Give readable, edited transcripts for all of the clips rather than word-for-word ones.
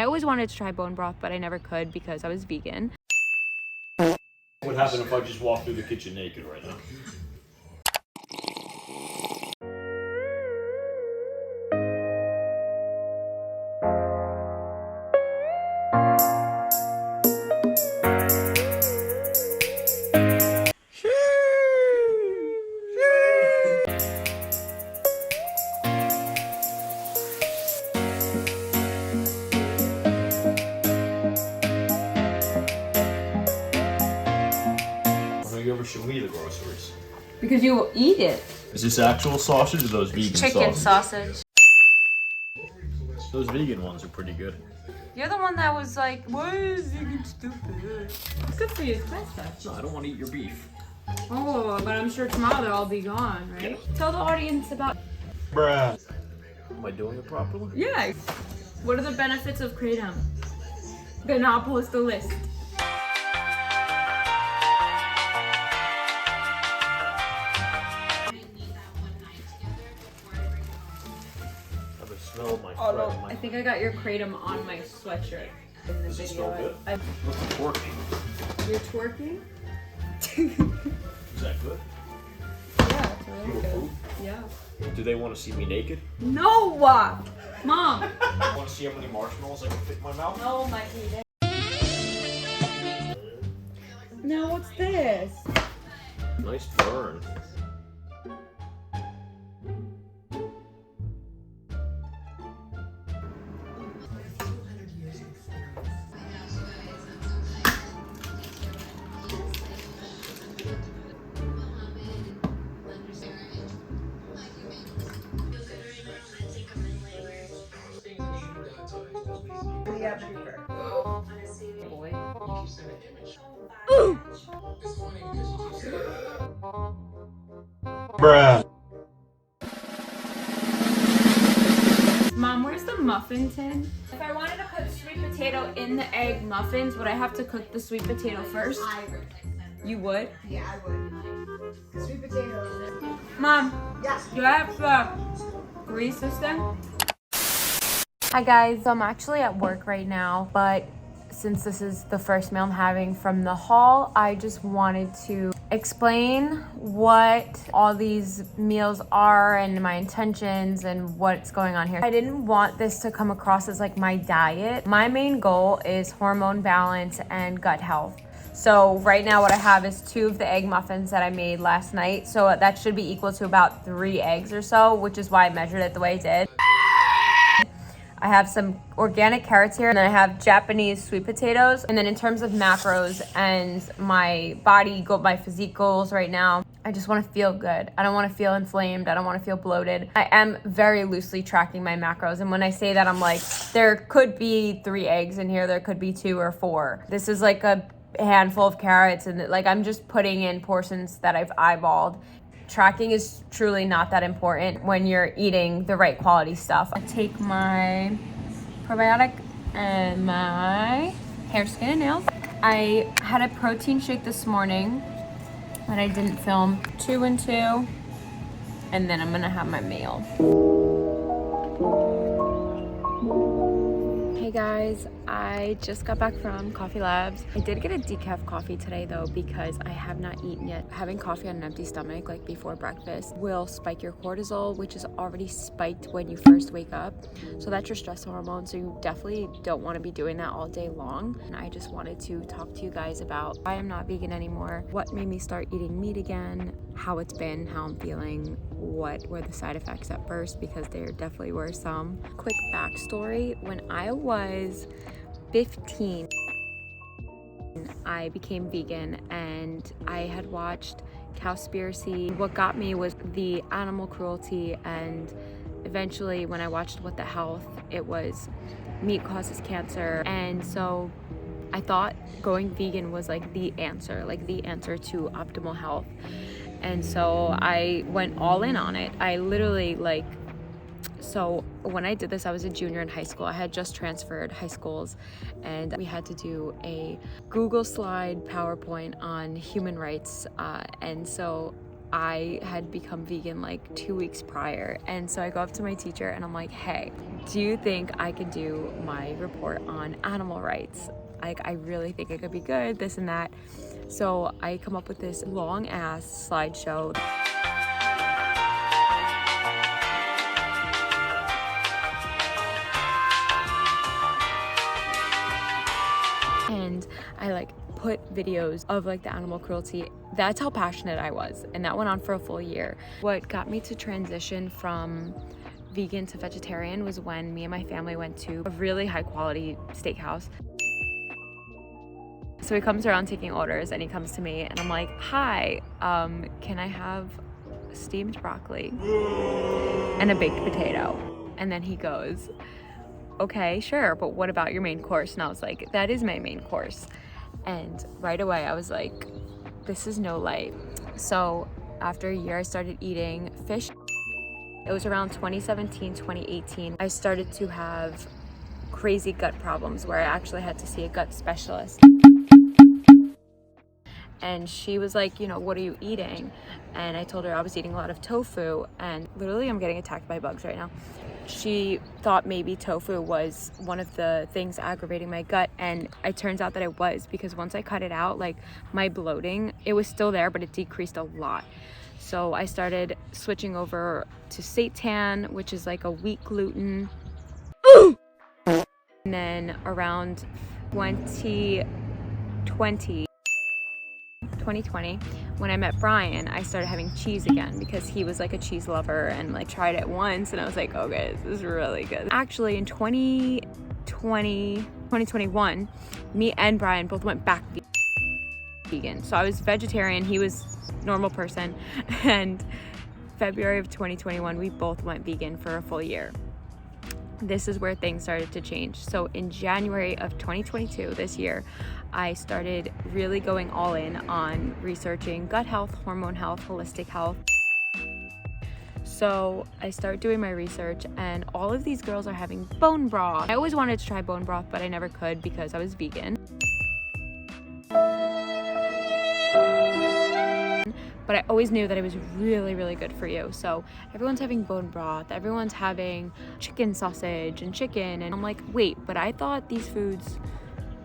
I always wanted to try bone broth, but I never could because I was vegan. What would happen if I just walked through the kitchen naked right now? You ever show me the groceries? Because you will eat it. Is this actual sausage or those vegan Chicken sausages? sausage. Those vegan ones are pretty good. You're the one that was like, why is vegan stupid? It's good for you, it's better. No, I don't want to eat your beef. Oh, but I'm sure tomorrow they'll all be gone, right? Yeah. Tell the audience about... Bruh. Am I doing it properly? Yeah. What are the benefits of Kratom? Then I'll post a list. Smell my oh no, I think I got your kratom on my sweatshirt in the Does video. it smell good? Look, I'm twerking. You're twerking? Is that good? Yeah, it's really You good. approve? Yeah. Do they want to see me naked? No! Mom! Want to see how many marshmallows I can fit in my mouth? No, Mikey. Now what's this? Nice burn. Boy. Bruh. Mom, where's the muffin tin? If I wanted to put sweet potato in the egg muffins, would I have to cook the sweet potato first? I would. You would? Yeah, I would. Sweet potatoes. Mom, Yes. do I have the grease system? Hi guys, so I'm actually at work right now, but since this is the first meal I'm having from the haul, I just wanted to explain what all these meals are and my intentions and what's going on here. I didn't want this to come across as like my diet. My main goal is hormone balance and gut health. So right now what I have is 2 of the egg muffins that I made last night. So that should be equal to about 3 eggs or so, which is why I measured it the way I did. I have some organic carrots here, and then I have Japanese sweet potatoes. And then in terms of macros and my my physique goals right now, I just want to feel good. I don't want to feel inflamed. I don't want to feel bloated. I am very loosely tracking my macros. And when I say that, I'm like, there could be 3 eggs in here. There could be 2 or 4. This is like a handful of carrots, and like I'm just putting in portions that I've eyeballed. Tracking is truly not that important when you're eating the right quality stuff. I take my probiotic and my hair, skin, and nails. I had a protein shake this morning that I didn't film, 2 and 2, and then I'm gonna have my meal. Hey guys, I just got back from Coffee Labs. I did get a decaf coffee today though because I have not eaten yet. Having coffee on an empty stomach like before breakfast will spike your cortisol, which is already spiked when you first wake up. So that's your stress hormone, so you definitely don't want to be doing that all day long. And I just wanted to talk to you guys about why I'm not vegan anymore, what made me start eating meat again, how it's been, how I'm feeling, what were the side effects at first, because there definitely were some. Quick backstory, when I was 15, I became vegan and I had watched Cowspiracy. What got me was the animal cruelty, and eventually when I watched What the Health, it was meat causes cancer. And so I thought going vegan was like the answer to optimal health. And so I went all in on it. I literally so when I did this, I was a junior in high school. I had just transferred high schools, and we had to do a Google slide PowerPoint on human rights. And so I had become vegan like 2 weeks prior. And so I go up to my teacher and I'm like, hey, do you think I could do my report on animal rights? Like, I really think it could be good, this and that. So I come up with this long ass slideshow. And I like put videos of like the animal cruelty. That's how passionate I was. And that went on for a full year. What got me to transition from vegan to vegetarian was when me and my family went to a really high quality steakhouse. So he comes around taking orders and he comes to me and I'm like, hi, can I have steamed broccoli and a baked potato? And then he goes, okay, sure, but what about your main course? And I was like, that is my main course. And right away I was like, this is no light. So after a year I started eating fish. It was around 2017, 2018. I started to have crazy gut problems where I actually had to see a gut specialist. And she was like, you know, what are you eating? And I told her I was eating a lot of tofu, and literally I'm getting attacked by bugs right now. She thought maybe tofu was one of the things aggravating my gut, and it turns out that it was, because once I cut it out, like my bloating, it was still there, but it decreased a lot. So I started switching over to seitan, which is like a wheat gluten. And then around 2020, when I met Brian, I started having cheese again because he was like a cheese lover and like tried it once and I was like, okay, this is really good. Actually in 2021, me and Brian both went back vegan. So I was vegetarian, he was normal person, and February of 2021, we both went vegan for a full year. This is where things started to change. So in January of 2022, this year, I started really going all in on researching gut health, hormone health, holistic health. So I start doing my research and all of these girls are having bone broth. I always wanted to try bone broth, but I never could because I was vegan. But I always knew that it was really, really good for you. So everyone's having bone broth, everyone's having chicken sausage and chicken. And I'm like, wait, but I thought these foods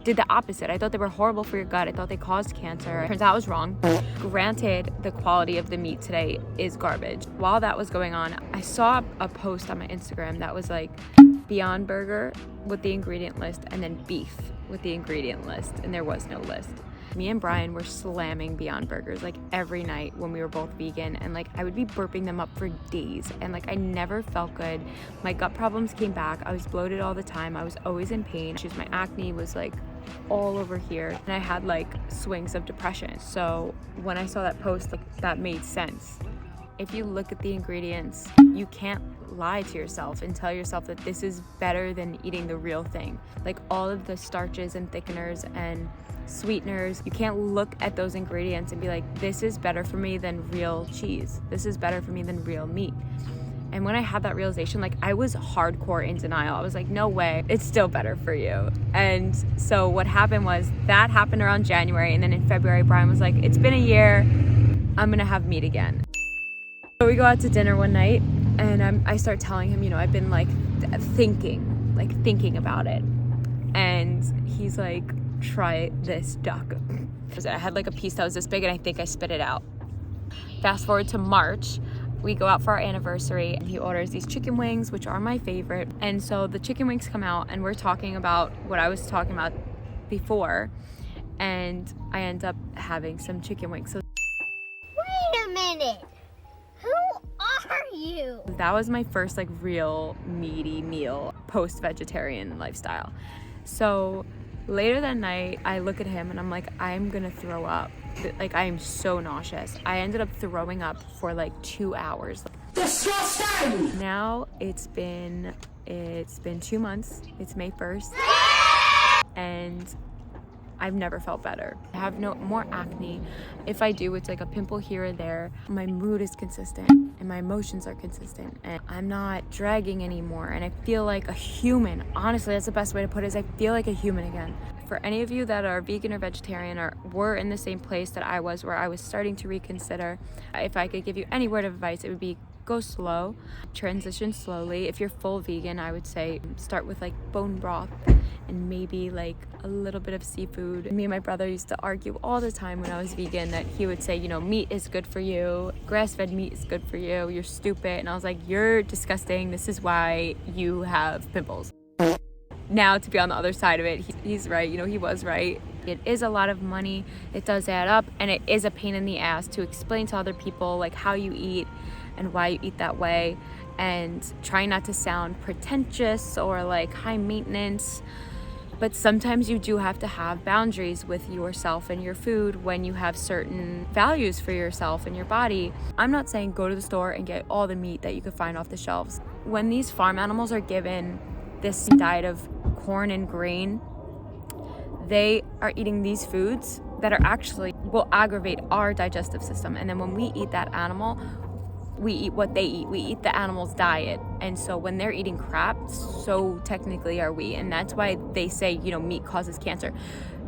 did the opposite. I thought they were horrible for your gut. I thought they caused cancer. Turns out I was wrong. Granted, the quality of the meat today is garbage. While that was going on, I saw a post on my Instagram that was like Beyond Burger with the ingredient list and then beef with the ingredient list, and there was no list. Me and Brian were slamming Beyond Burgers like every night when we were both vegan, and like I would be burping them up for days and like I never felt good. My gut problems came back. I was bloated all the time. I was always in pain. My acne was like all over here and I had like swings of depression. So when I saw that post, like that made sense. If you look at the ingredients, you can't lie to yourself and tell yourself that this is better than eating the real thing. Like all of the starches and thickeners and sweeteners, you can't look at those ingredients and be like, this is better for me than real cheese. This is better for me than real meat. And when I had that realization, like I was hardcore in denial. I was like, no way, it's still better for you. And so what happened was that happened around January. And then in February, Brian was like, it's been a year, I'm gonna have meat again. So we go out to dinner one night and I start telling him, you know, I've been like thinking about it. And he's like, try this duck. I had like a piece that was this big and I think I spit it out. Fast forward to March, we go out for our anniversary and he orders these chicken wings, which are my favorite. And so the chicken wings come out and we're talking about what I was talking about before, and I end up having some chicken wings. So Wait a minute. Who are you? that was my first like real meaty meal post-vegetarian lifestyle. So later that night, I look at him and I'm like, I'm gonna throw up. Like I am so nauseous. I ended up throwing up for like 2 hours. Disgusting! Now it's been 2 months. It's May 1st. And I've never felt better. I have no more acne. If I do, it's like a pimple here or there. My mood is consistent and my emotions are consistent, and I'm not dragging anymore, and I feel like a human. Honestly, that's the best way to put it, is I feel like a human again. For any of you that are vegan or vegetarian or were in the same place that I was, where I was starting to reconsider, if I could give you any word of advice, it would be go slow, transition slowly. If you're full vegan, I would say start with like bone broth and maybe like a little bit of seafood. Me and my brother used to argue all the time when I was vegan that he would say, you know, meat is good for you, grass-fed meat is good for you, you're stupid. And I was like, you're disgusting, this is why you have pimples. Now to be on the other side of it, he's right, you know, he was right. It is a lot of money, it does add up, and it is a pain in the ass to explain to other people like how you eat and why you eat that way, and try not to sound pretentious or like high maintenance. But sometimes you do have to have boundaries with yourself and your food when you have certain values for yourself and your body. I'm not saying go to the store and get all the meat that you could find off the shelves. When these farm animals are given this diet of corn and grain, they are eating these foods that are actually will aggravate our digestive system. And then when we eat that animal, we eat what they eat. We eat the animal's diet. And so when they're eating crap, so technically are we. And that's why they say, you know, meat causes cancer.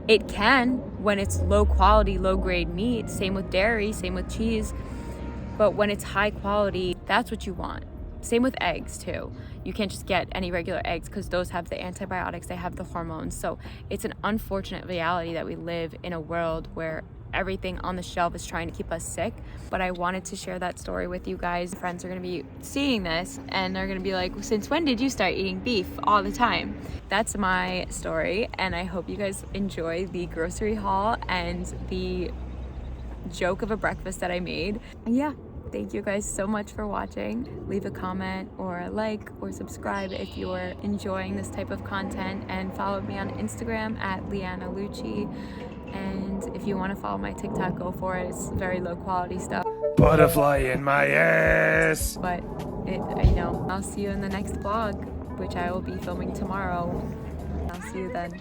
It can when it's low quality, low grade meat. Same with dairy, same with cheese. But when it's high quality, that's what you want. Same with eggs too. You can't just get any regular eggs because those have the antibiotics, they have the hormones. So it's an unfortunate reality that we live in a world where everything on the shelf is trying to keep us sick. But I wanted to share that story with you guys. Friends are gonna be seeing this and they're gonna be like, since when did you start eating beef all the time? That's my story, and I hope you guys enjoy the grocery haul and the joke of a breakfast that I made. And yeah, thank you guys so much for watching. Leave a comment or a like or subscribe if you're enjoying this type of content, and follow me on Instagram at Leanna Lucci. And if you want to follow my TikTok, go for it. It's very low quality stuff. Butterfly in my ass. But you know, I'll see you in the next vlog, which I will be filming tomorrow. I'll see you then.